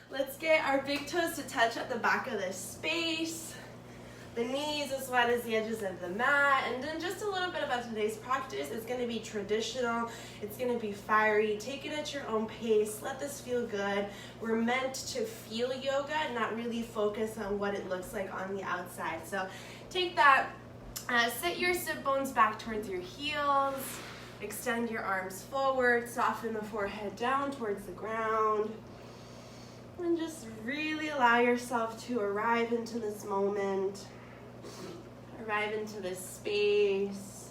Let's get our big toes to touch at the back of this space. The knees as wide as the edges of the mat. And then just a little bit about today's practice. It's going to be traditional. It's going to be fiery. Take it at your own pace. Let this feel good. We're meant to feel yoga and not really focus on what it looks like on the outside. So take that. Sit your sit bones back towards your heels. Extend your arms forward. Soften the forehead down towards the ground. And just really allow yourself to arrive into this moment. Arrive into this space.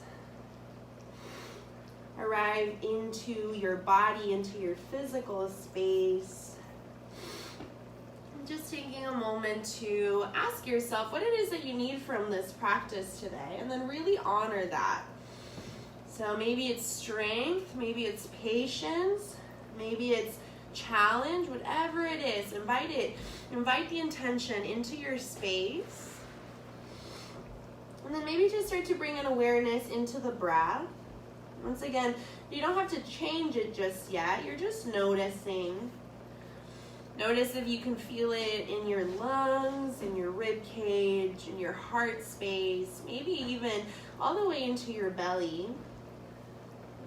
Arrive into your body, into your physical space. Just taking a moment to ask yourself what it is that you need from this practice today, and then really honor that. So maybe it's strength, maybe it's patience, maybe it's challenge, whatever it is, invite it. Invite the intention into your space. And then maybe just start to bring an awareness into the breath. Once again, you don't have to change it just yet. You're just noticing. Notice if you can feel it in your lungs, in your rib cage, in your heart space, maybe even all the way into your belly.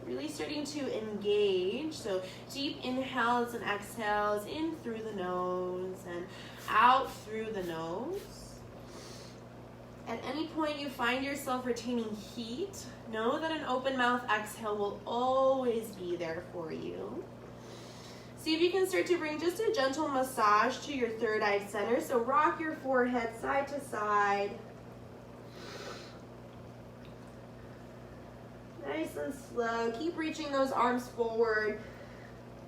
Really starting to engage. So deep inhales and exhales in through the nose and out through the nose. At any point you find yourself retaining heat, know that an open mouth exhale will always be there for you. See if you can start to bring just a gentle massage to your third eye center. So rock your forehead side to side. Nice and slow. Keep reaching those arms forward.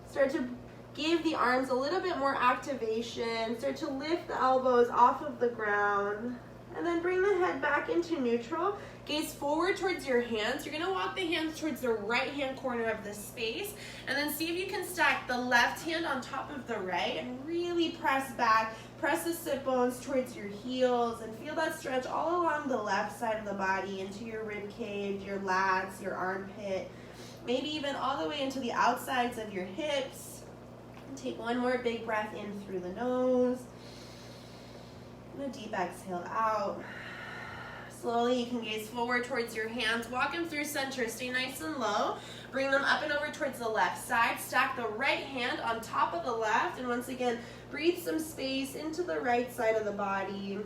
Start to give the arms a little bit more activation. Start to lift the elbows off of the ground. And then bring the head back into neutral. Gaze forward towards your hands. You're going to walk the hands towards the right hand corner of the space. And then see if you can stack the left hand on top of the right and really press back. Press the sit bones towards your heels and feel that stretch all along the left side of the body into your rib cage, your lats, your armpit, maybe even all the way into the outsides of your hips. And take one more big breath in through the nose. And a deep exhale out. Slowly you can gaze forward towards your hands. Walk them through center. Stay nice and low. Bring them up and over towards the left side. Stack the right hand on top of the left. And once again, breathe some space into the right side of the body.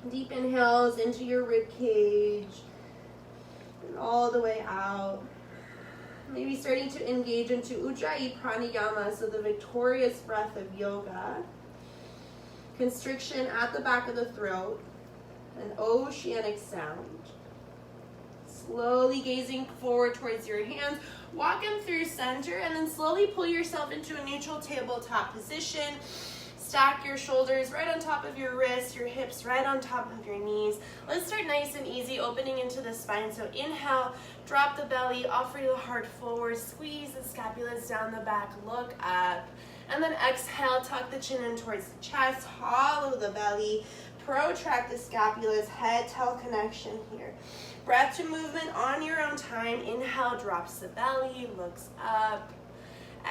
Deep inhales into your rib cage. And all the way out. Maybe starting to engage into Ujjayi Pranayama, so the victorious breath of yoga. Constriction at the back of the throat. An oceanic sound. Slowly gazing forward towards your hands. Walk them through center and then slowly pull yourself into a neutral tabletop position. Stack your shoulders right on top of your wrists, your hips right on top of your knees. Let's start nice and easy, opening into the spine. So inhale, drop the belly, offer the heart forward, squeeze the scapulas down the back, look up. And then exhale, tuck the chin in towards the chest, hollow the belly, protract the scapulas, head-tail connection here. Breath to movement on your own time. Inhale, drops the belly, looks up.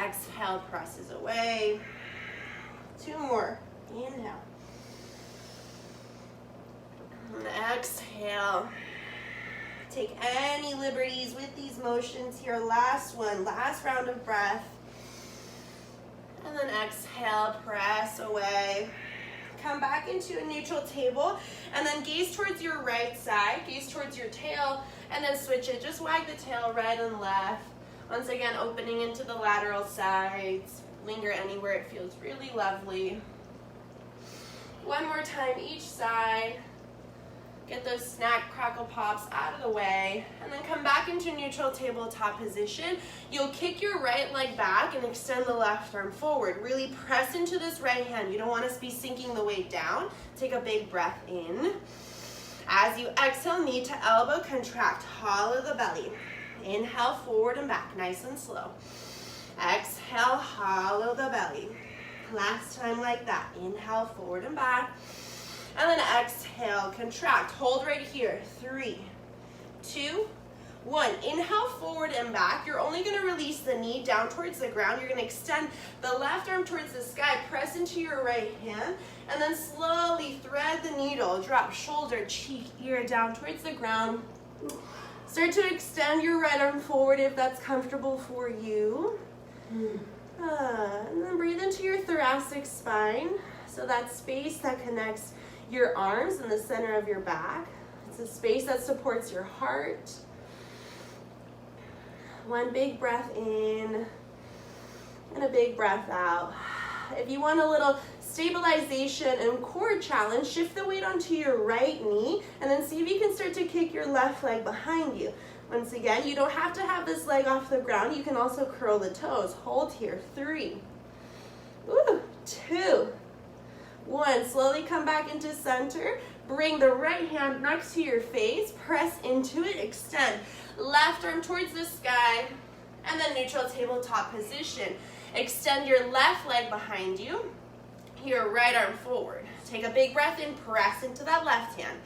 Exhale, presses away. Two more. Inhale. And exhale. Take any liberties with these motions here. Last one, last round of breath. And then exhale, press away. Come back into a neutral table and then gaze towards your right side, gaze towards your tail, and then switch it. Just wag the tail right and left. Once again, opening into the lateral sides. Linger anywhere it feels really lovely. One more time each side. Get those snack crackle pops out of the way. And then come back into neutral tabletop position. You'll kick your right leg back and extend the left arm forward. Really press into this right hand. You don't want to be sinking the weight down. Take a big breath in. As you exhale, knee to elbow, contract, hollow the belly. Inhale, forward and back, nice and slow. Exhale, hollow the belly. Last time like that. Inhale, forward and back. And then exhale, contract. Hold right here. 3, 2, 1. Inhale, forward and back. You're only going to release the knee down towards the ground. You're going to extend the left arm towards the sky, press into your right hand, and then slowly thread the needle. Drop shoulder, cheek, ear down towards the ground. Start to extend your right arm forward if that's comfortable for you. And then breathe into your thoracic spine. So that space that connects your arms in the center of your back. It's a space that supports your heart. One big breath in and a big breath out. If you want a little stabilization and core challenge, shift the weight onto your right knee and then see if you can start to kick your left leg behind you. Once again, you don't have to have this leg off the ground. You can also curl the toes. Hold here. 3, 2, 1. Slowly come back into center. Bring the right hand next to your face. Press into it. Extend. Left arm towards the sky. And then neutral tabletop position. Extend your left leg behind you. Your right arm forward. Take a big breath in. Press into that left hand.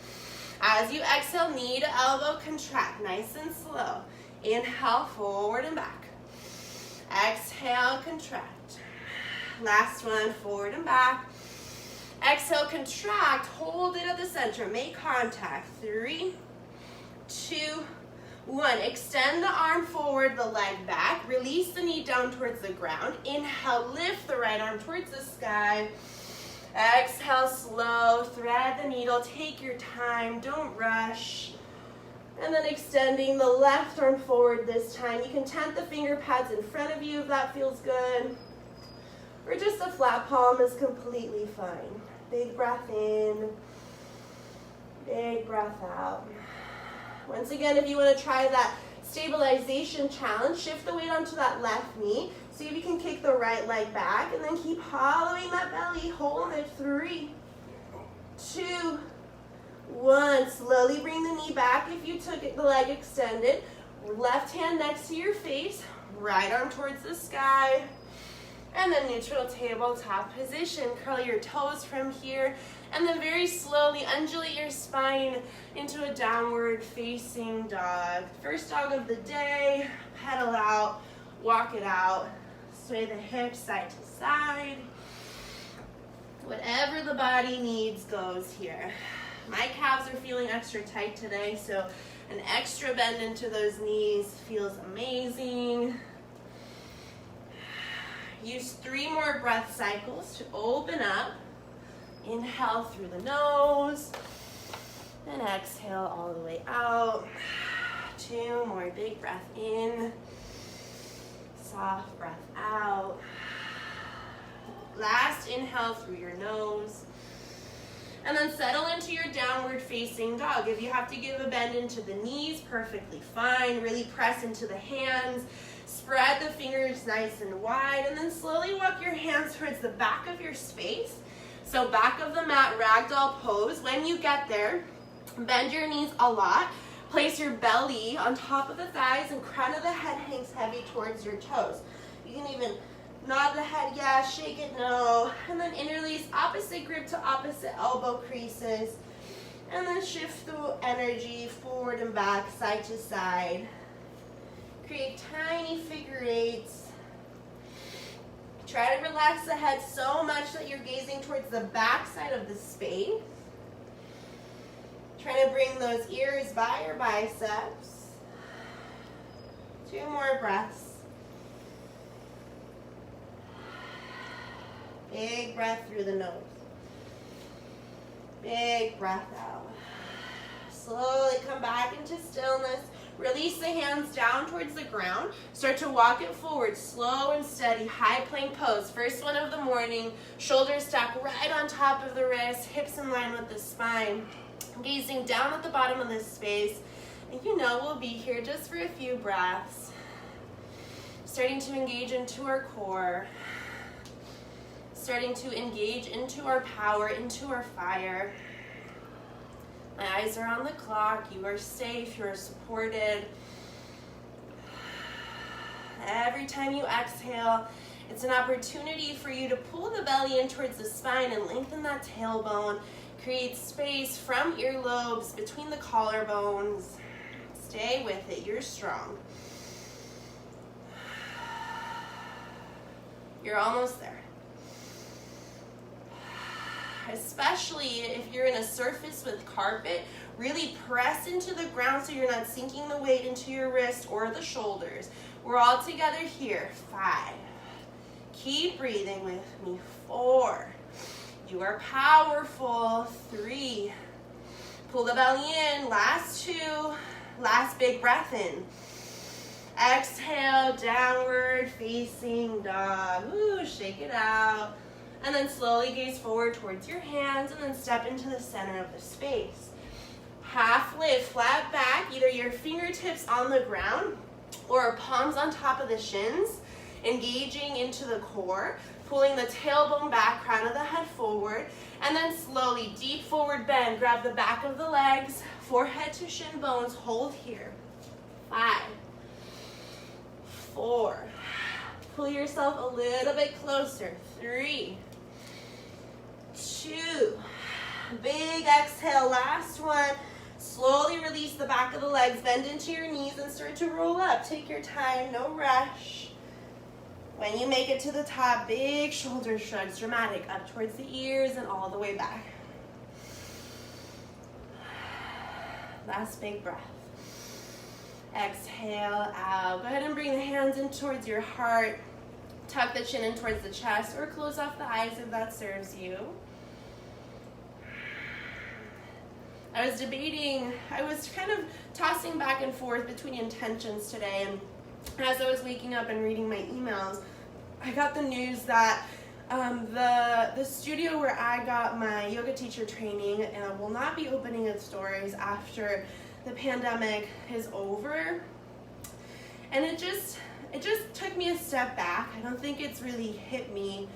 As you exhale, knee to elbow, contract. Nice and slow. Inhale, forward and back. Exhale, contract. Last one, forward and back. Exhale, contract. Hold it at the center. Make contact. 3, 2, 1. Extend the arm forward, the leg back. Release the knee down towards the ground. Inhale, lift the right arm towards the sky. Exhale, slow. Thread the needle. Take your time. Don't rush. And then extending the left arm forward this time. You can tent the finger pads in front of you if that feels good. Or just a flat palm is completely fine. Big breath in. Big breath out. Once again, if you want to try that stabilization challenge, shift the weight onto that left knee. See if you can kick the right leg back and then keep hollowing that belly. Hold it. 3, 2, 1. Slowly bring the knee back if you took it, the leg extended. Left hand next to your face. Right arm towards the sky. And then neutral tabletop position. Curl your toes from here. And then very slowly undulate your spine into a downward facing dog. First dog of the day. Pedal out. Walk it out. Sway the hips side to side. Whatever the body needs goes here. My calves are feeling extra tight today, so an extra bend into those knees feels amazing. Use 3 more breath cycles to open up. Inhale through the nose. And exhale all the way out. 2 more big breath in. Soft breath out. Last inhale through your nose. And then settle into your downward facing dog. If you have to give a bend into the knees, perfectly fine. Really press into the hands. Spread the fingers nice and wide. And then slowly walk your hands towards the back of your space. So back of the mat, ragdoll pose. When you get there, bend your knees a lot. Place your belly on top of the thighs and crown of the head hangs heavy towards your toes. You can even nod the head, yes, shake it, no. And then interlace opposite grip to opposite elbow creases. And then shift the energy forward and back, side to side. Create tiny figure eights. Try to relax the head so much that you're gazing towards the back side of the space. Try to bring those ears by your biceps. 2 more breaths. Big breath through the nose. Big breath out. Slowly come back into stillness. Release the hands down towards the ground. Start to walk it forward, slow and steady, high plank pose. First one of the morning. Shoulders stacked right on top of the wrist, hips in line with the spine. Gazing down at the bottom of this space. And you know we'll be here just for a few breaths. Starting to engage into our core. Starting to engage into our power, into our fire. My eyes are on the clock. You are safe. You are supported. Every time you exhale, it's an opportunity for you to pull the belly in towards the spine and lengthen that tailbone. Create space from earlobes between the collarbones. Stay with it. You're strong. You're almost there. Especially if you're in a surface with carpet, really press into the ground so you're not sinking the weight into your wrist or the shoulders. We're all together here. 5. Keep breathing with me. 4. You are powerful. 3. Pull the belly in. Last 2. Last big breath in. Exhale, downward facing dog. Ooh, shake it out. And then slowly gaze forward towards your hands and then step into the center of the space. Half lift, flat back, either your fingertips on the ground or palms on top of the shins, engaging into the core, pulling the tailbone back, crown of the head forward, and then slowly deep forward bend. Grab the back of the legs, forehead to shin bones, hold here. 5, 4, pull yourself a little bit closer. 3, 2, big exhale, last one. Slowly release the back of the legs, bend into your knees and start to roll up. Take your time, no rush. When you make it to the top, big shoulder shrugs, dramatic, up towards the ears and all the way back. Last big breath. Exhale out. Go ahead and bring the hands in towards your heart. Tuck the chin in towards the chest or close off the eyes if that serves you. I was debating, I was kind of tossing back and forth between intentions today, and as I was waking up and reading my emails, I got the news that the studio where I got my yoga teacher training will not be opening its doors after the pandemic is over. And it just took me a step back. I don't think it's really hit me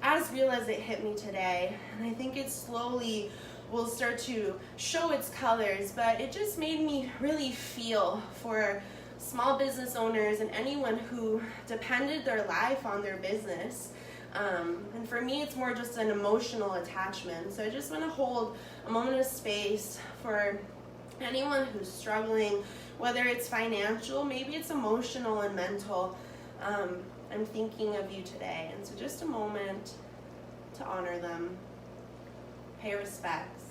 as real as it hit me today. And I think it slowly will start to show its colors, but it just made me really feel for small business owners and anyone who depended their life on their business. And for me, it's more just an emotional attachment. So I just want to hold a moment of space for anyone who's struggling, whether it's financial, maybe it's emotional and mental. I'm thinking of you today. And so just a moment to honor them, pay respects.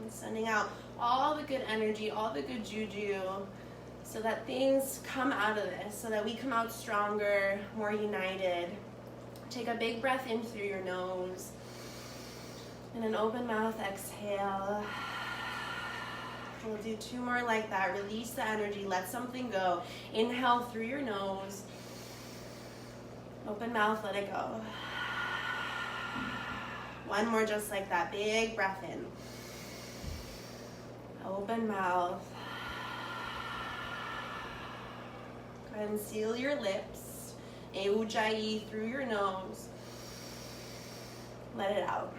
And sending out all the good energy, all the good juju, so that things come out of this, so that we come out stronger, more united. Take a big breath in through your nose. And an open mouth exhale. We'll do 2 more like that. Release the energy, let something go. Inhale through your nose. Open mouth, let it go. 1 more just like that. Big breath in. Open mouth. Go ahead and seal your lips. Ujjayi through your nose. Let it out.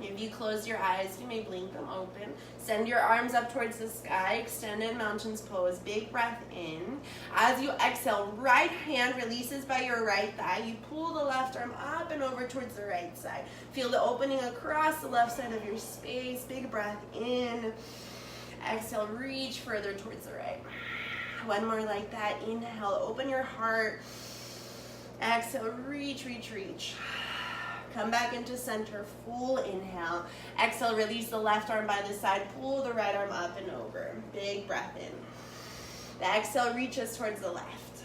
If you close your eyes, you may blink them open. Send your arms up towards the sky, extended mountains pose. Big breath in. As you exhale, right hand releases by your right thigh. You pull the left arm up and over towards the right side. Feel the opening across the left side of your space. Big breath in. Exhale, reach further towards the right. 1 more like that. Inhale, open your heart. Exhale, reach, reach, reach. Come back into center, full inhale. Exhale, release the left arm by the side. Pull the right arm up and over. Big breath in. The exhale reaches towards the left.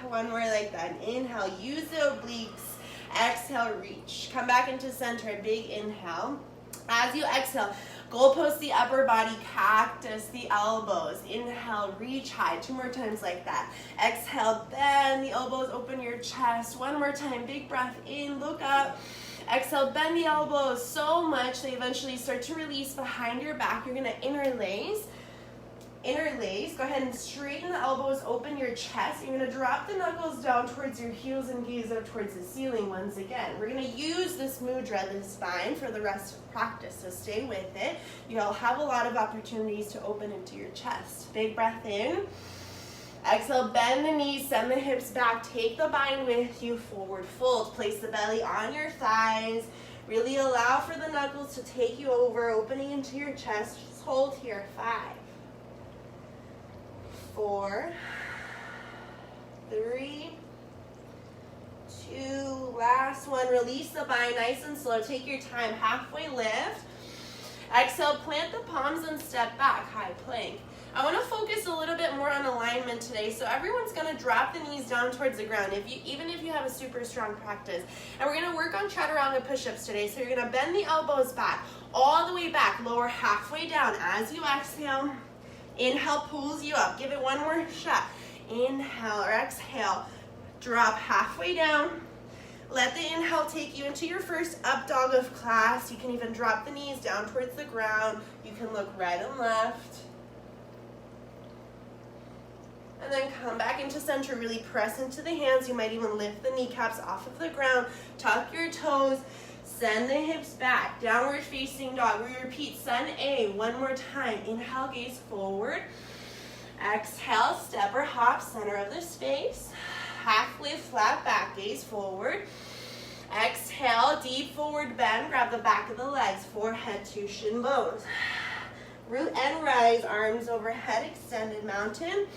1 more like that. Inhale, use the obliques. Exhale, reach. Come back into center, big inhale. As you exhale, goalpost the upper body, cactus the elbows. Inhale, reach high. 2 more times like that. Exhale, bend the elbows, open your chest. 1 more time, big breath in, look up. Exhale, bend the elbows so much they eventually start to release behind your back. You're gonna interlace. Go ahead and straighten the elbows, open your chest. You're gonna drop the knuckles down towards your heels and gaze up towards the ceiling once again. We're gonna use this mudra, this spine, for the rest of practice, so stay with it. You'll have a lot of opportunities to open into your chest. Big breath in. Exhale, bend the knees, send the hips back, take the bind with you, forward fold. Place the belly on your thighs. Really allow for the knuckles to take you over, opening into your chest. Just hold here. 5, 4, 3, 2, last one. Release the bind nice and slow. Take your time. Halfway lift. Exhale, plant the palms and step back, high plank. I want to focus a little bit more on alignment today, so everyone's going to drop the knees down towards the ground, even if you have a super strong practice. And we're going to work on chaturanga push-ups today, so you're going to bend the elbows back, all the way back, lower halfway down. As you exhale, inhale pulls you up. Give it one more shot. Inhale or exhale, drop halfway down. Let the inhale take you into your first up dog of class. You can even drop the knees down towards the ground. You can look right and left. And then come back into center, really press into the hands. You might even lift the kneecaps off of the ground. Tuck your toes, send the hips back. Downward facing dog. We repeat Sun A one more time. Inhale, gaze forward. Exhale, step or hop, center of the space. Half lift, flat back, gaze forward. Exhale, deep forward bend. Grab the back of the legs, forehead to shin bones. Root and rise, arms overhead, extended mountain.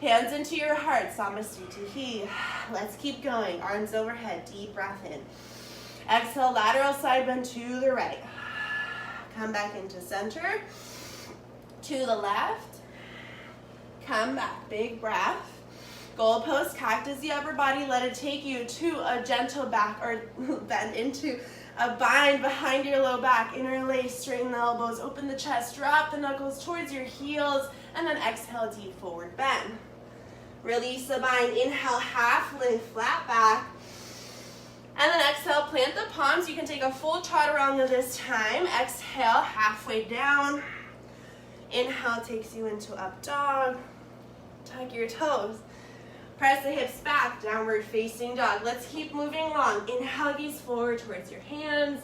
Hands into your heart, Samasthiti. Let's keep going. Arms overhead, deep breath in. Exhale, lateral side bend to the right. Come back into center. To the left. Come back, big breath. Goalpost, cactus the upper body. Let it take you to a gentle back or bend into a bind behind your low back. Interlace, straighten the elbows, open the chest, drop the knuckles towards your heels, and then exhale, deep forward bend. Release the bind. Inhale, half lift, flat back. And then exhale, plant the palms. You can take a full chaturanga this time. Exhale, halfway down. Inhale takes you into up dog. Tuck your toes. Press the hips back, downward facing dog. Let's keep moving along. Inhale, gaze forward towards your hands.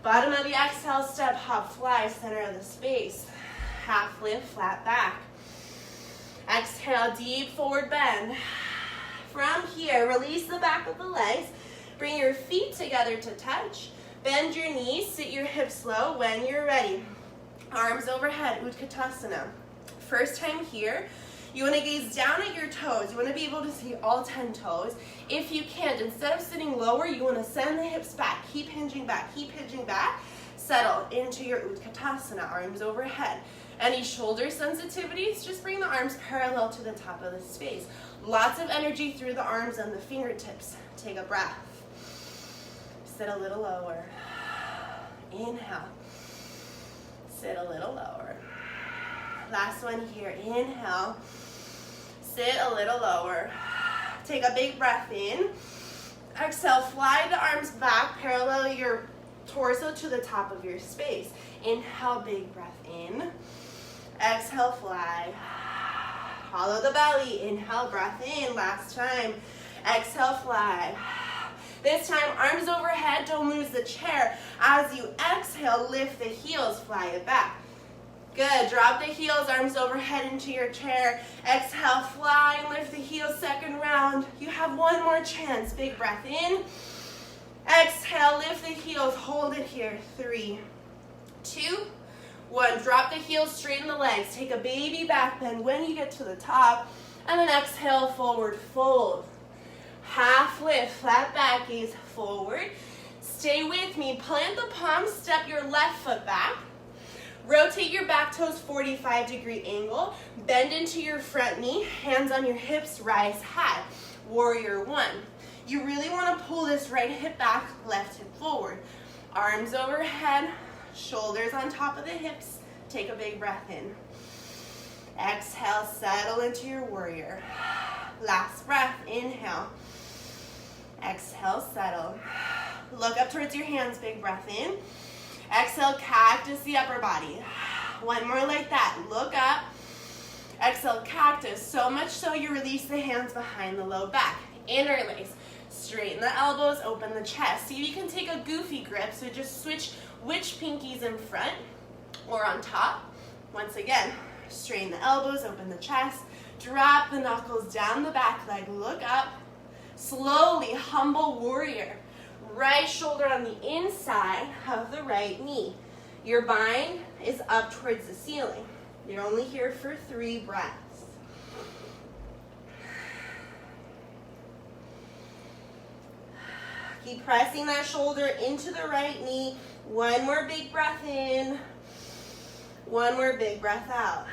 Bottom of the exhale, step, hop, fly, center of the space. Half lift, flat back. Exhale, deep forward bend. From here, release the back of the legs. Bring your feet together to touch. Bend your knees, sit your hips low when you're ready. Arms overhead, Utkatasana. First time here, you want to gaze down at your toes. You want to be able to see all 10 toes. If you can't, instead of sitting lower, you want to send the hips back. Keep hinging back, keep hinging back. Settle into your Utkatasana, arms overhead. Any shoulder sensitivities, just bring the arms parallel to the top of the space. Lots of energy through the arms and the fingertips. Take a breath. Sit a little lower. Inhale. Sit a little lower. Last one here. Inhale. Sit a little lower. Take a big breath in. Exhale, fly the arms back, parallel your torso to the top of your space. Inhale, big breath in. Exhale, fly. Hollow the belly. Inhale, breath in. Last time. Exhale, fly. This time, arms overhead. Don't lose the chair. As you exhale, lift the heels. Fly it back. Good. Drop the heels, arms overhead into your chair. Exhale, fly and lift the heels. Second round. You have one more chance. Big breath in. Exhale, lift the heels. Hold it here. 3, 2, 1. Drop the heels, straighten the legs. Take a baby back bend when you get to the top. And then exhale, forward fold. Half lift, flat back, gaze forward. Stay with me. Plant the palms, step your left foot back. Rotate your back toes 45-degree angle. Bend into your front knee. Hands on your hips, rise high. Warrior 1. You really want to pull this right hip back, left hip forward. Arms overhead, shoulders on top of the hips. Take a big breath in. Exhale, settle into your warrior. Last breath, inhale. Exhale, settle. Look up towards your hands, big breath in. Exhale, cactus the upper body. One more like that. Look up. Exhale, cactus. So much so you release the hands behind the low back. Interlace. Straighten the elbows, open the chest. See if you can take a goofy grip. So just switch which pinky's in front or on top. Once again, straighten the elbows, open the chest. Drop the knuckles down the back leg, look up. Slowly, humble warrior. Right shoulder on the inside of the right knee. Your bind is up towards the ceiling. You're only here for 3 breaths. Keep pressing that shoulder into the right knee. One more big breath in. One more big breath out.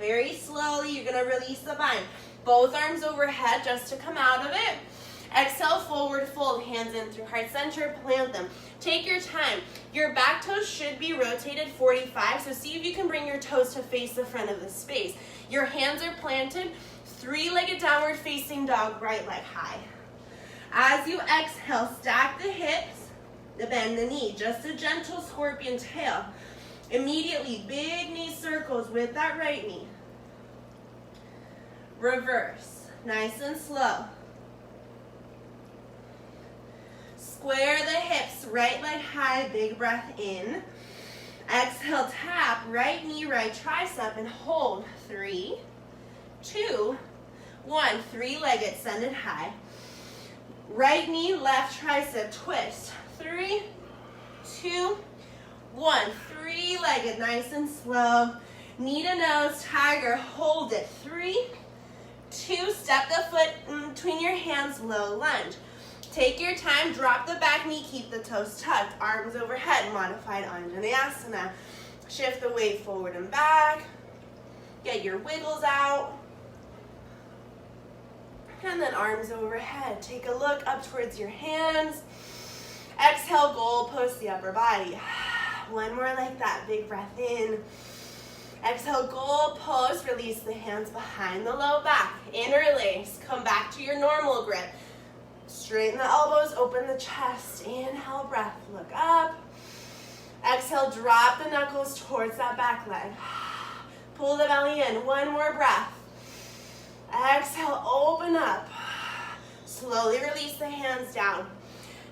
Very slowly, you're gonna release the bind. Both arms overhead just to come out of it. Exhale, forward fold, hands in through heart center, plant them. Take your time. Your back toes should be rotated 45, so see if you can bring your toes to face the front of the space. Your hands are planted, 3-legged downward facing dog, right leg high. As you exhale, stack the hips, bend the knee, just a gentle scorpion tail. Immediately, big knee circles with that right knee. Reverse, nice and slow. Square the hips, right leg high, big breath in. Exhale, tap, right knee, right tricep, and hold. 3, 2, 1. 3-legged, send it high. Right knee, left tricep, twist. 3, 2, 1. 3-legged, nice and slow. Knee to nose, tiger, hold it. 3, 2, step the foot in between your hands, low lunge. Take your time, drop the back knee, keep the toes tucked, arms overhead, modified Anjaneyasana. Shift the weight forward and back. Get your wiggles out. And then arms overhead. Take a look up towards your hands. Exhale, goal post the upper body. One more like that, big breath in. Exhale, goal post, release the hands behind the low back. Interlace, come back to your normal grip. Straighten the elbows, open the chest. Inhale, breath, look up. Exhale, drop the knuckles towards that back leg. Pull the belly in, one more breath. Exhale, open up. Slowly release the hands down.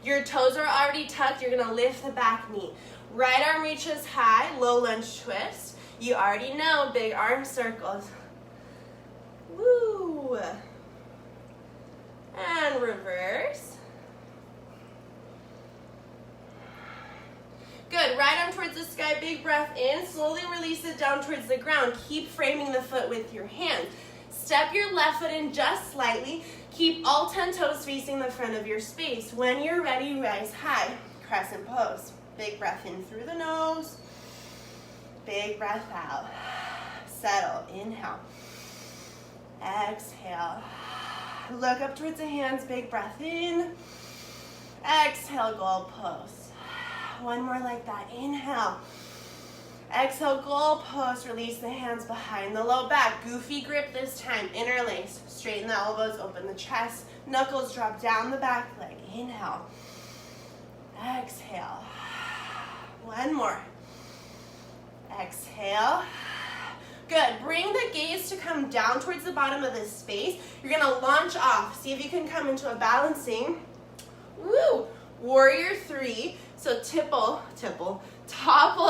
Your toes are already tucked, you're gonna lift the back knee. Right arm reaches high, low lunge twist. You already know, big arm circles. Woo! And reverse. Good, right arm towards the sky, big breath in. Slowly release it down towards the ground. Keep framing the foot with your hands. Step your left foot in just slightly. Keep all 10 toes facing the front of your space. When you're ready, rise high, crescent pose. Big breath in through the nose. Big breath out. Settle, inhale. Exhale. Look up towards the hands, big breath in. Exhale, goal post. One more like that, inhale. Exhale, goal post, release the hands behind the low back. Goofy grip this time, interlace. Straighten the elbows, open the chest. Knuckles drop down the back leg, inhale. Exhale. One more. Exhale. Good, bring the gaze to come down towards the bottom of this space. You're gonna launch off. See if you can come into a balancing. Woo! Warrior 3. So topple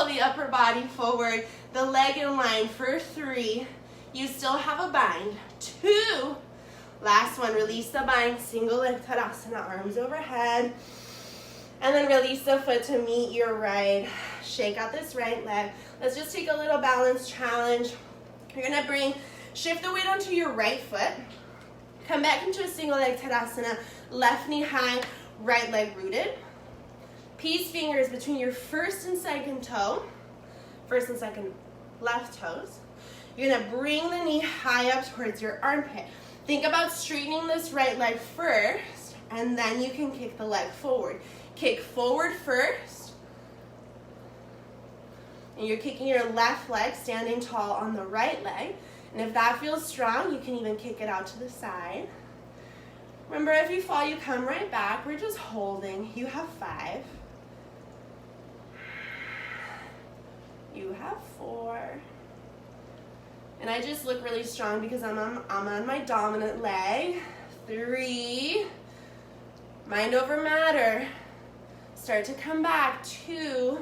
the upper body forward, the leg in line for 3. You still have a bind. 2. Last one, release the bind, single leg Tadasana, arms overhead. And then release the foot to meet your right. Shake out this right leg. Let's just take a little balance challenge. You're gonna shift the weight onto your right foot. Come back into a single leg Tadasana, left knee high, right leg rooted. Peace fingers between your first and second toe, first and second left toes. You're gonna bring the knee high up towards your armpit. Think about straightening this right leg first, and then you can kick the leg forward. Kick forward first, and you're kicking your left leg, standing tall on the right leg. And if that feels strong, you can even kick it out to the side. Remember, if you fall, you come right back. We're just holding. You have 5. You have 4. And I just look really strong because I'm on my dominant leg. 3. Mind over matter. Start to come back. 2.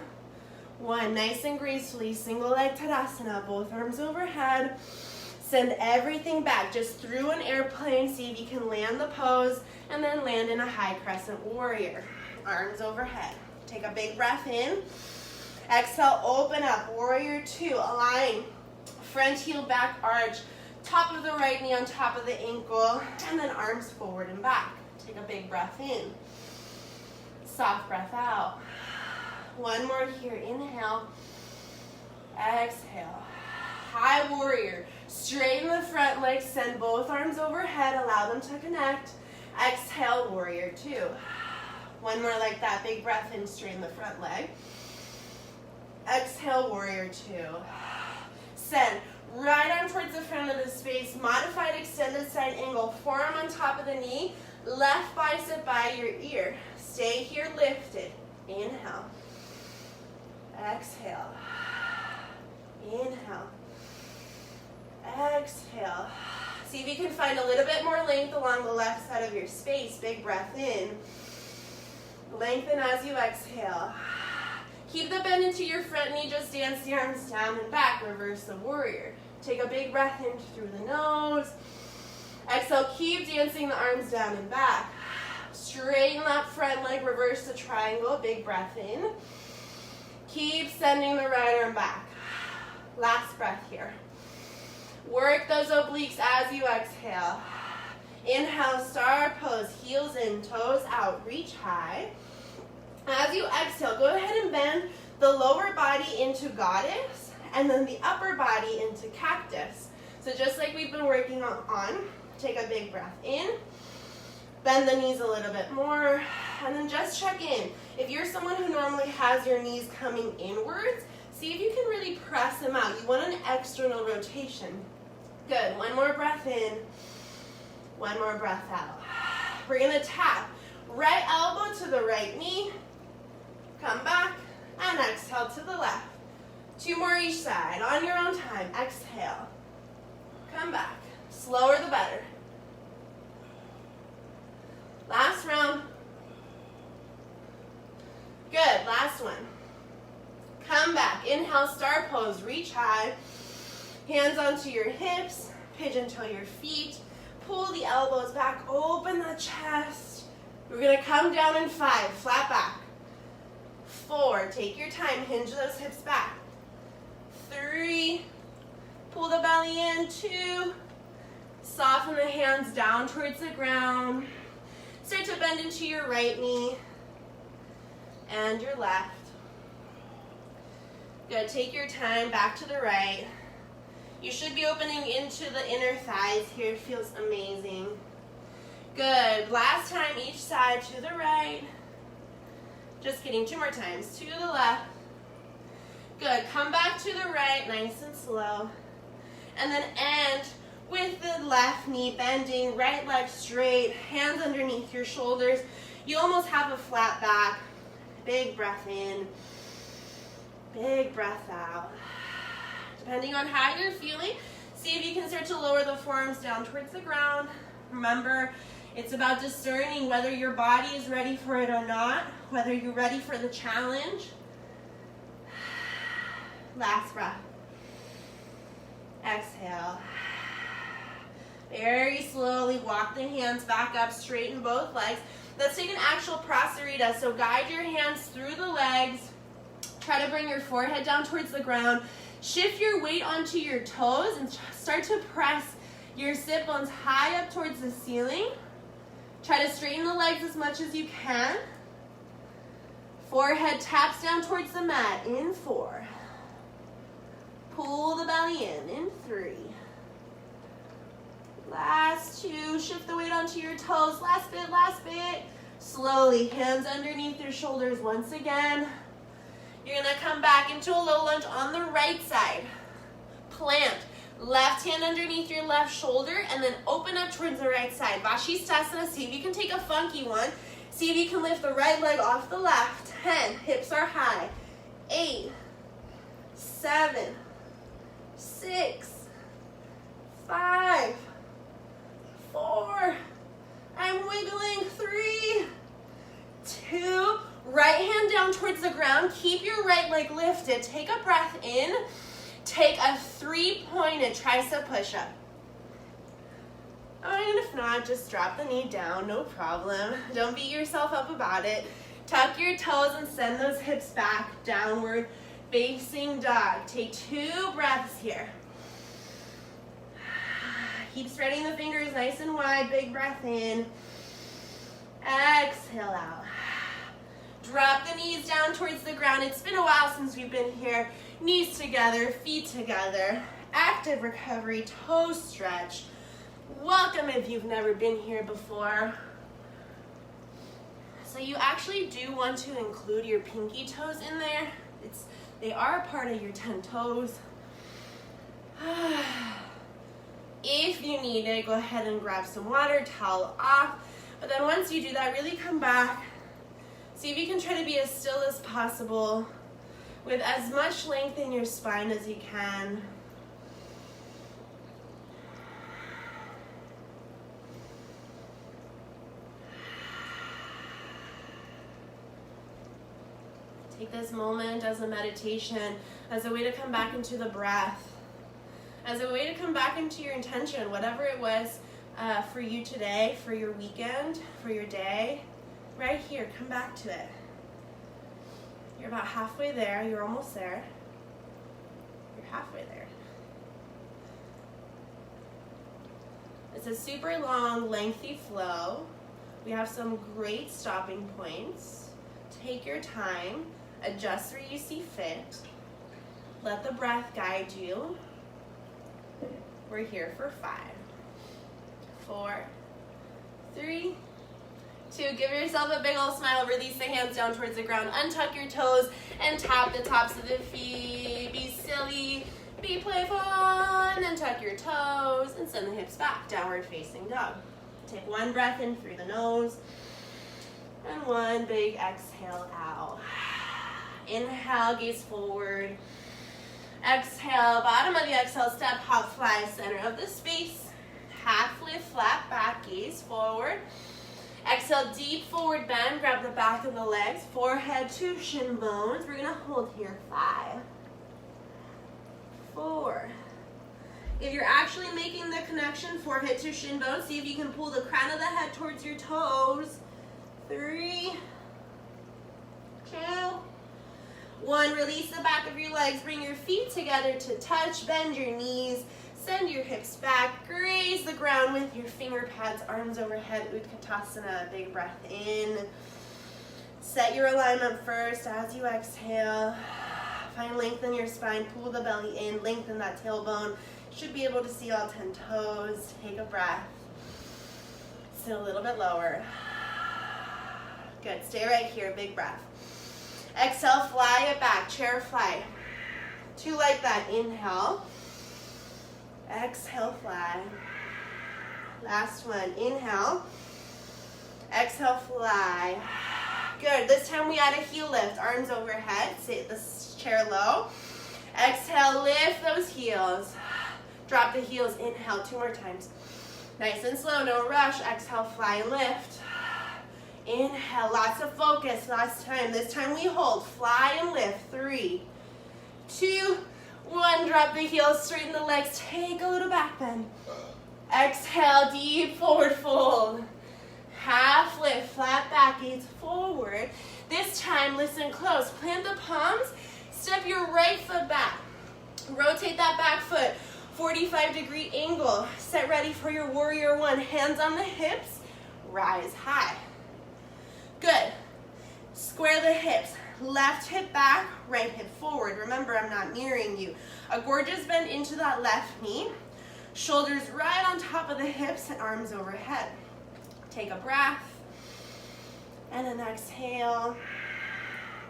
1. Nice and gracefully. Single leg Tadasana. Both arms overhead. Send everything back, just through an airplane. See if you can land the pose, and then land in a high crescent warrior. Arms overhead. Take a big breath in. Exhale, open up, warrior two. Align, front heel, back arch. Top of the right knee on top of the ankle, and then arms forward and back. Take a big breath in. Soft breath out. One more here, inhale. Exhale. High warrior. Straighten the front leg, send both arms overhead, allow them to connect. Exhale, warrior two. One more like that, big breath in, straighten the front leg. Exhale, warrior two. Send right arm towards the front of the space, modified extended side angle, forearm on top of the knee, left bicep by your ear. Stay here lifted. Inhale. Exhale. Inhale. Exhale. See if you can find a little bit more length along the left side of your space. Big breath in. Lengthen as you exhale. Keep the bend into your front knee. Just dance the arms down and back. Reverse the warrior. Take a big breath in through the nose. Exhale. Keep dancing the arms down and back. Straighten that front leg. Reverse the triangle. Big breath in. Keep sending the right arm back. Last breath here. Work those obliques as you exhale. Inhale, star pose, heels in, toes out, reach high. As you exhale, go ahead and bend the lower body into goddess and then the upper body into cactus. So just like we've been working on, take a big breath in, bend the knees a little bit more, and then just check in. If you're someone who normally has your knees coming inwards, see if you can really press them out. You want an external rotation. Good. One more breath in. One more breath out. We're going to tap right elbow to the right knee. Come back and exhale to the left. Two more each side on your own time. Exhale. Come back. Slower the better. Last round. Good. Last one. Come back. Inhale, star pose. Reach high. Hands onto your hips. Pigeon toe your feet. Pull the elbows back. Open the chest. We're going to come down in 5. Flat back. 4. Take your time. Hinge those hips back. 3. Pull the belly in. 2. Soften the hands down towards the ground. Start to bend into your right knee and your left. Good. Take your time. Back to the right. You should be opening into the inner thighs here. It feels amazing. Good. Last time each side to the right. Just kidding. 2 more times. To the left. Good. Come back to the right. Nice and slow. And then end with the left knee bending. Right leg straight. Hands underneath your shoulders. You almost have a flat back. Big breath in. Big breath out. Depending on how you're feeling, see if you can start to lower the forearms down towards the ground. Remember, it's about discerning whether your body is ready for it or not, whether you're ready for the challenge. Last breath. Exhale. Very slowly walk the hands back up, straighten both legs. Let's take an actual prasarita. So guide your hands through the legs. Try to bring your forehead down towards the ground. Shift your weight onto your toes and start to press your sit bones high up towards the ceiling. Try to straighten the legs as much as you can. Forehead taps down towards the mat in 4. Pull the belly in 3. Last 2. Shift the weight onto your toes. Last bit, last bit. Slowly, hands underneath your shoulders once again. You're going to come back into a low lunge on the right side. Plant. Left hand underneath your left shoulder and then open up towards the right side. Vashisthasana. See if you can take a funky one. See if you can lift the right leg off the left. 10. Hips are high. 8. 7. 6. 5. 4. I'm wiggling. 3. 2. Right hand down towards the ground. Keep your right leg lifted. Take a breath in. Take a 3-pointed tricep push-up. And if not, just drop the knee down, no problem. Don't beat yourself up about it. Tuck your toes and send those hips back, downward facing dog. Take 2 breaths here. Keep spreading the fingers nice and wide, big breath in. Exhale out. Drop the knees down towards the ground. It's been a while since we've been here. Knees together, feet together. Active recovery, toe stretch. Welcome if you've never been here before. So you actually do want to include your pinky toes in there. They are a part of your 10 toes. If you need it, go ahead and grab some water, towel off. But then once you do that, really come back. See if you can try to be as still as possible with as much length in your spine as you can. Take this moment as a meditation, as a way to come back into the breath, as a way to come back into your intention, whatever it was for you today, for your weekend, for your day. Right here, come back to it. You're about halfway there. You're almost there. You're halfway there. It's a super long, lengthy flow. We have some great stopping points. Take your time. Adjust where you see fit. Let the breath guide you. We're here for 5, 4, 3, 2. Give yourself a big old smile. Release the hands down towards the ground. Untuck your toes and tap the tops of the feet. Be silly. Be playful. And then tuck your toes and send the hips back. Downward facing dog. Take 1 breath in through the nose. And 1 big exhale out. Inhale, gaze forward. Exhale, bottom of the exhale, step, hop, fly, center of the space. Half lift, flat back, gaze forward. Exhale, deep forward bend, grab the back of the legs, forehead to shin bones. We're gonna hold here, 5, 4. If you're actually making the connection, forehead to shin bones, see if you can pull the crown of the head towards your toes. 3, 2, 1. Release the back of your legs. Bring your feet together to touch. Bend your knees. Send your hips back. Graze the ground with your finger pads, arms overhead. Utkatasana. Big breath in. Set your alignment first as you exhale. Find length in your spine. Pull the belly in. Lengthen that tailbone. Should be able to see all 10 toes. Take a breath. Sit a little bit lower. Good. Stay right here. Big breath. Exhale, fly it back. Chair fly. 2 like that. Inhale. Exhale, fly. Last one. Inhale. Exhale, fly. Good. This time we add a heel lift. Arms overhead. Sit the chair low. Exhale, lift those heels. Drop the heels. Inhale 2 more times. Nice and slow. No rush. Exhale, fly and lift. Inhale, lots of focus. Last time. This time we hold. Fly and lift. 3, 2, 1. Drop the heels. Straighten the legs. Take a little back bend. Exhale, deep forward fold. Half lift. Flat back. Gaze forward. This time, listen close. Plant the palms. Step your right foot back. Rotate that back foot. 45-degree angle. Set ready for your warrior 1. Hands on the hips. Rise high. Good. Square the hips. Left hip back, right hip forward. Remember, I'm not mirroring you. A gorgeous bend into that left knee. Shoulders right on top of the hips and arms overhead. Take a breath. And an exhale.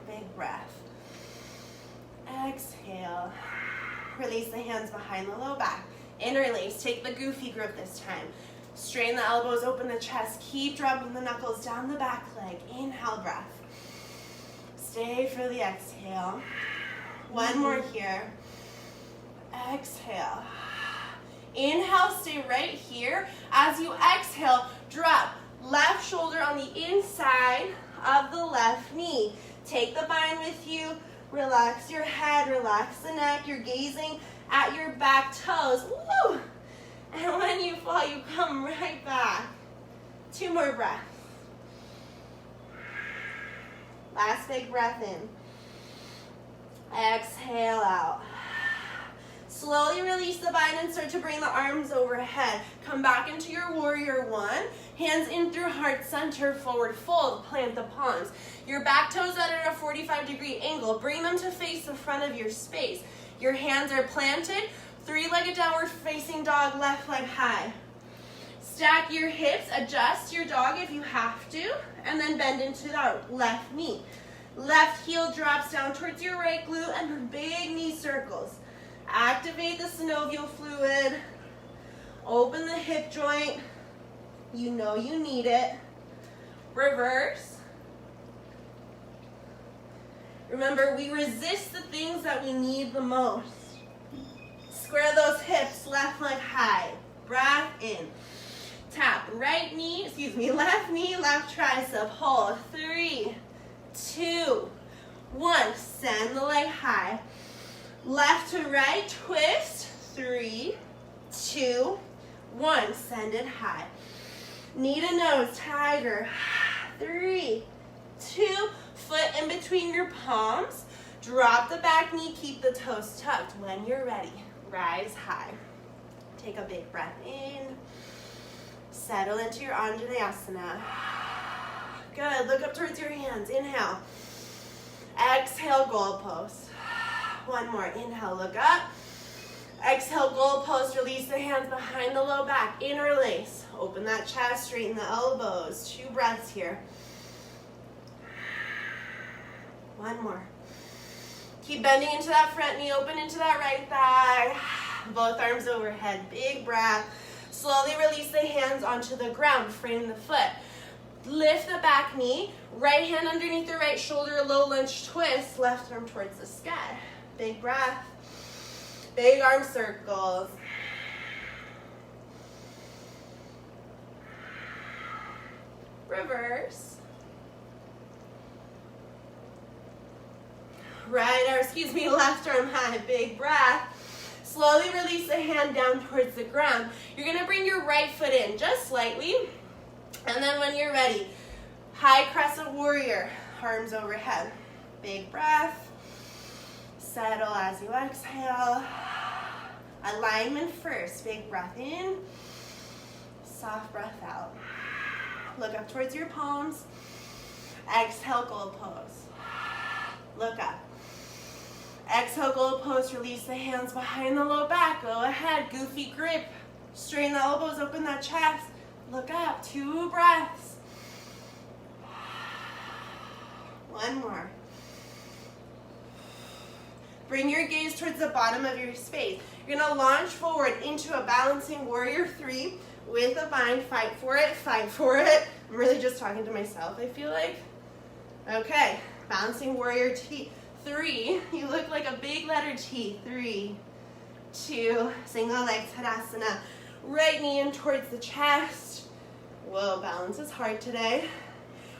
Big breath. Exhale. Release the hands behind the low back. Interlace. Take the goofy grip this time. Strain the elbows, open the chest. Keep dropping the knuckles down the back leg. Inhale, breath. Stay for the exhale. 1 more here. Exhale. Inhale, stay right here. As you exhale, drop left shoulder on the inside of the left knee. Take the bind with you. Relax your head, relax the neck. You're gazing at your back toes. Woo! And when you fall, you come right back. 2 more breaths. Last big breath in. Exhale out. Slowly release the bind and start to bring the arms overhead. Come back into your warrior one. Hands in through heart center, forward fold. Plant the palms. Your back toes out at a 45-degree angle. Bring them to face the front of your space. Your hands are planted. 3-legged downward facing dog, left leg high. Stack your hips, adjust your dog if you have to, and then bend into that left knee. Left heel drops down towards your right glute and big knee circles. Activate the synovial fluid. Open the hip joint. You know you need it. Reverse. Remember, we resist the things that we need the most. Square those hips, left leg high. Breath in. Tap left knee, left tricep. Hold. 3, 2, 1. Send the leg high. Left to right, twist. 3, 2, 1. Send it high. Knee to nose, tiger. 3, 2. Foot in between your palms. Drop the back knee, keep the toes tucked. When you're ready, rise high. Take a big breath in. Settle into your Anjaneyasana. Good, look up towards your hands. Inhale. Exhale, goalpost. One more, inhale, look up. Exhale, goalpost, release the hands behind the low back. Interlace, open that chest, straighten the elbows. 2 breaths here. One more. Keep bending into that front knee, open into that right thigh. Both arms overhead, big breath. Slowly release the hands onto the ground, frame the foot. Lift the back knee, right hand underneath the right shoulder, low lunge twist, left arm towards the sky. Big breath, big arm circles. Reverse. Left arm high, big breath. Slowly release the hand down towards the ground. You're gonna bring your right foot in just slightly. And then when you're ready, high crescent warrior, arms overhead. Big breath. Settle as you exhale. Alignment first, big breath in. Soft breath out. Look up towards your palms. Exhale, gold pose. Look up. Exhale, gold pose. Release the hands behind the low back. Go ahead, goofy grip. Straighten the elbows, open that chest. Look up, 2 breaths. One more. Bring your gaze towards the bottom of your space. You're gonna launch forward into a balancing warrior 3 with a bind. Fight for it, fight for it. I'm really just talking to myself, I feel like. Okay, balancing warrior 3. You look like a big letter T. 3, 2, single leg Tadasana. Right knee in towards the chest. Whoa, balance is hard today.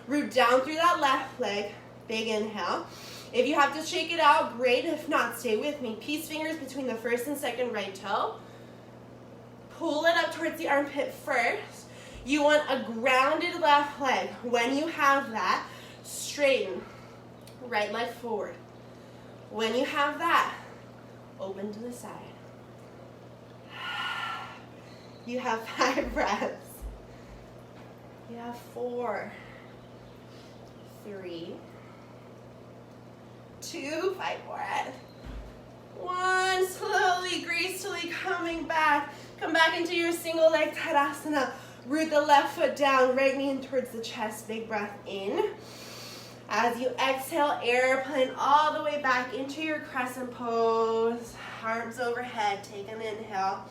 Root down through that left leg. Big inhale. If you have to shake it out, great. If not, stay with me. Peace fingers between the first and second right toe. Pull it up towards the armpit first. You want a grounded left leg. When you have that, straighten. Right leg forward. When you have that, open to the side. You have 5 breaths. You have 4, 3, 2, fight for it. 1, slowly, gracefully coming back. Come back into your single leg Tadasana. Root the left foot down, right knee in towards the chest. Big breath in. As you exhale, airplane all the way back into your crescent pose. Arms overhead, take an inhale.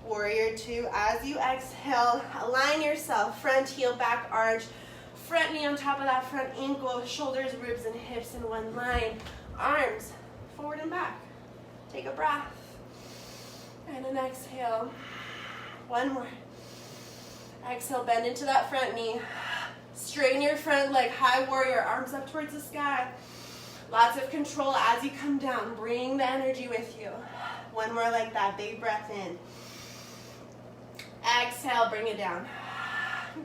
Warrior 2, as you exhale, align yourself, front heel, back arch, front knee on top of that front ankle, shoulders, ribs, and hips in one line. Arms forward and back. Take a breath. And an exhale. One more. Exhale, bend into that front knee. Straighten your front leg, high warrior, arms up towards the sky. Lots of control as you come down. Bring the energy with you. One more like that, big breath in. Exhale, bring it down.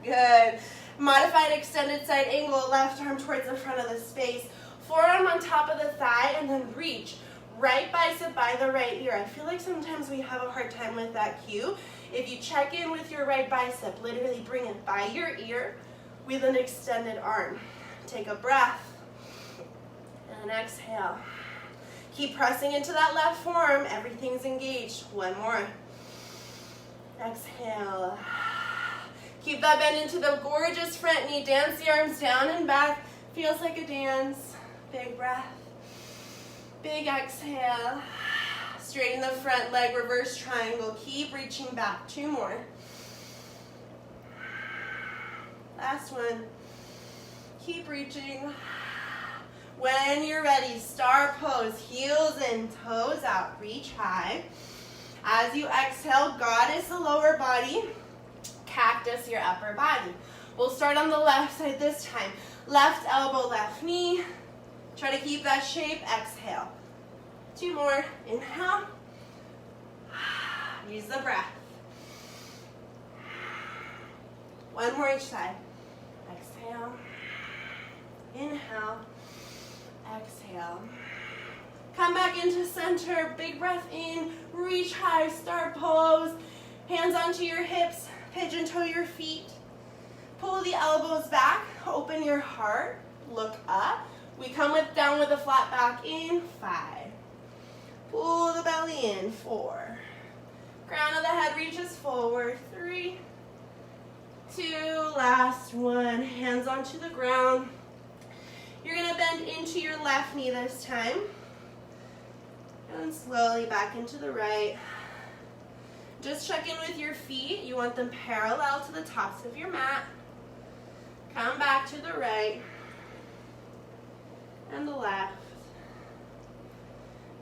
Good. Modified extended side angle, left arm towards the front of the space. Forearm on top of the thigh, and then reach. Right bicep by the right ear. I feel like sometimes we have a hard time with that cue. If you check in with your right bicep, literally bring it by your ear with an extended arm. Take a breath. And exhale. Keep pressing into that left forearm. Everything's engaged. One more. Exhale. Keep that bend into the gorgeous front knee. Dance the arms down and back. Feels like a dance. Big breath. Big exhale. Straighten the front leg, reverse triangle. Keep reaching back. Two more. Last one. Keep reaching. When you're ready, star pose. Heels in, toes out. Reach high. As you exhale, goddess the lower body. Cactus your upper body. We'll start on the left side this time. Left elbow, left knee. Try to keep that shape. Exhale. Two more. Inhale. Use the breath. One more each side. Exhale. Inhale. Exhale. Come back into center. Big breath in. Reach high. Star pose. Hands onto your hips. Pigeon toe your feet. Pull the elbows back. Open your heart. Look up. We come down with a flat back in. 5. Pull the belly in. 4. Crown of the head reaches forward. 3, 2, last one. Hands onto the ground. You're going to bend into your left knee this time. And slowly back into the right. Just check in with your feet. You want them parallel to the tops of your mat. Come back to the right. And the left.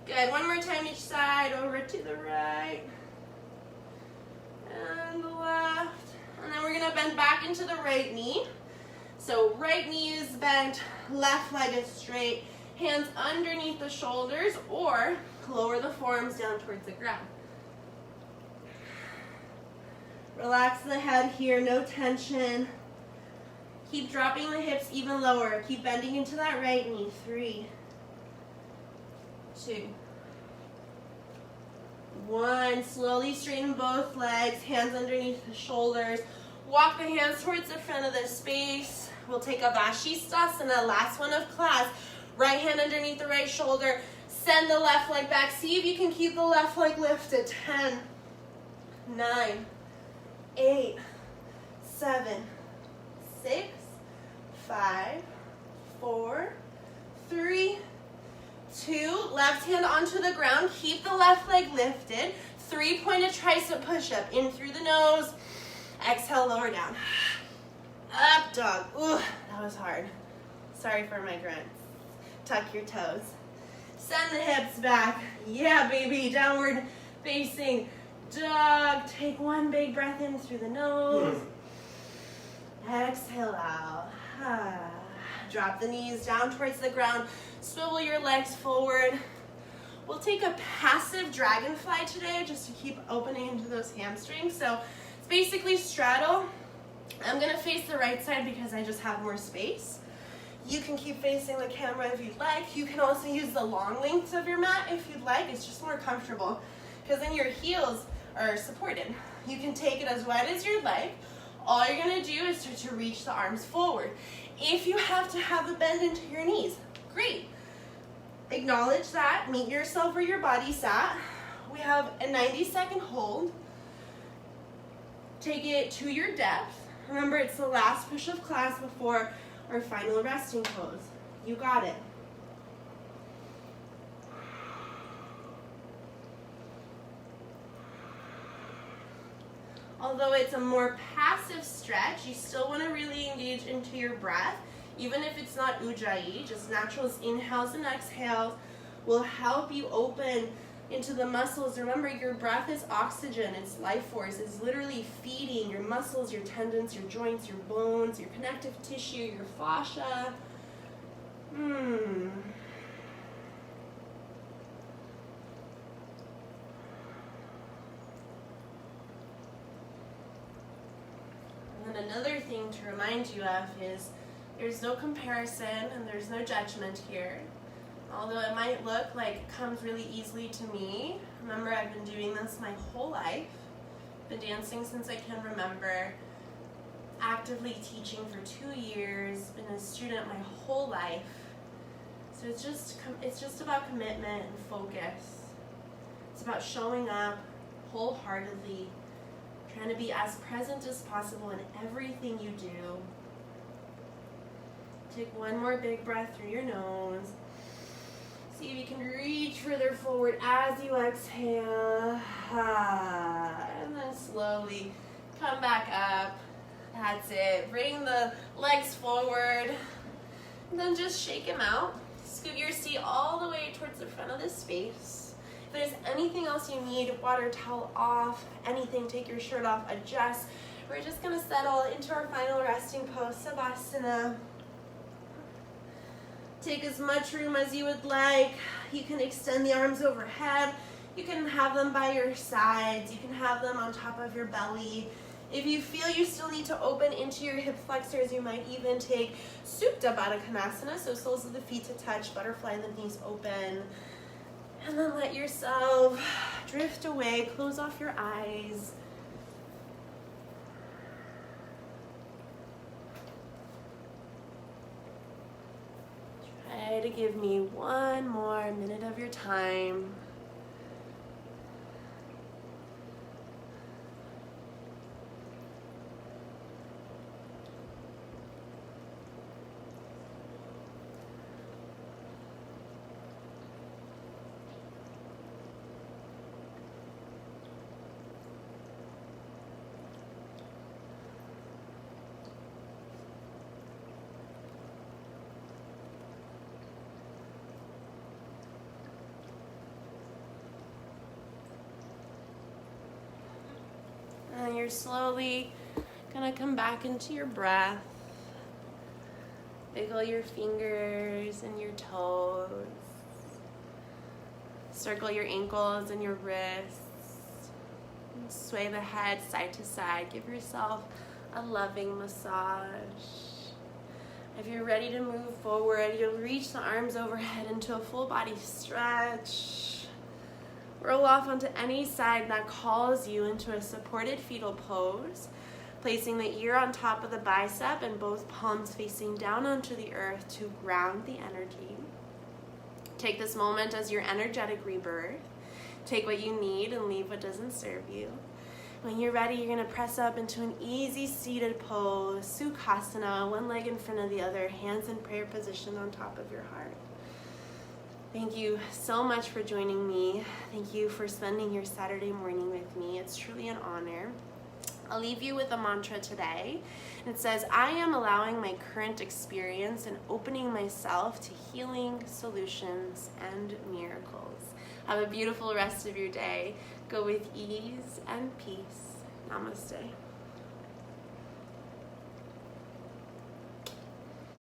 Good. One more time each side. Over to the right. And the left. And then we're going to bend back into the right knee. So right knee is bent, left leg is straight. Hands underneath the shoulders, or lower the forearms down towards the ground. Relax the head here, no tension. Keep dropping the hips even lower. Keep bending into that right knee. 3, 2, 1. Slowly straighten both legs, hands underneath the shoulders. Walk the hands towards the front of the space. We'll take a Vashisthasana, last one of class. Right hand underneath the right shoulder. Send the left leg back. See if you can keep the left leg lifted. 10, 9, 8, 7, 6, 5, 4, 3, 2. Left hand onto the ground. Keep the left leg lifted. 3-pointed tricep push-up. In through the nose. Exhale, lower down. Up dog. Ooh, that was hard. Sorry for my grunts. Tuck your toes. Send the hips back. Yeah, baby. Downward facing dog. Take one big breath in through the nose. Exhale out. Drop the knees down towards the ground. Swivel your legs forward. We'll take a passive dragonfly today just to keep opening into those hamstrings. So it's basically straddle. I'm going to face the right side because I just have more space. You can keep facing the camera if you'd like. You can also use the long lengths of your mat if you'd like. It's just more comfortable because then your heels are supported. You can take it as wide as you'd like. All you're going to do is start to reach the arms forward. If you have to have a bend into your knees, great. Acknowledge that. Meet yourself where your body sat. We have a 90-second hold. Take it to your depth. Remember, it's the last push of class before our final resting pose. You got it. Although it's a more passive stretch, you still want to really engage into your breath. Even if it's not Ujjayi, just natural inhales and exhales will help you open into the muscles. Remember, your breath is oxygen, it's life force. It's literally feeding your muscles, your tendons, your joints, your bones, your connective tissue, your fascia. Another thing to remind you of is there's no comparison and there's no judgment here. Although it might look like it comes really easily to me, remember I've been doing this my whole life, been dancing since I can remember, actively teaching for 2 years, been a student my whole life. So it's just about commitment and focus. It's about showing up wholeheartedly, trying to be as present as possible in everything you do. Take one more big breath through your nose. See if you can reach further forward as you exhale. And then slowly come back up. That's it. Bring the legs forward. And then just shake them out. Scoot your seat all the way towards the front of the space. If there's anything else you need, water towel off, anything, take your shirt off, adjust. We're just going to settle into our final resting pose, Savasana. Take as much room as you would like. You can extend the arms overhead. You can have them by your sides. You can have them on top of your belly. If you feel you still need to open into your hip flexors, you might even take Supta Baddha Konasana, so soles of the feet to touch, butterfly and the knees open. And then let yourself drift away, close off your eyes. Try to give me one more minute of your time. And you're slowly gonna come back into your breath. Wiggle your fingers and your toes. Circle your ankles and your wrists. And sway the head side to side. Give yourself a loving massage. If you're ready to move forward, you'll reach the arms overhead into a full body stretch. Roll off onto any side that calls you into a supported fetal pose, placing the ear on top of the bicep and both palms facing down onto the earth to ground the energy. Take this moment as your energetic rebirth. Take what you need and leave what doesn't serve you. When you're ready, you're going to press up into an easy seated pose, Sukhasana, one leg in front of the other, hands in prayer position on top of your heart. Thank you so much for joining me. Thank you for spending your Saturday morning with me. It's truly an honor. I'll leave you with a mantra today. It says, I am allowing my current experience and opening myself to healing, solutions, and miracles. Have a beautiful rest of your day. Go with ease and peace. Namaste.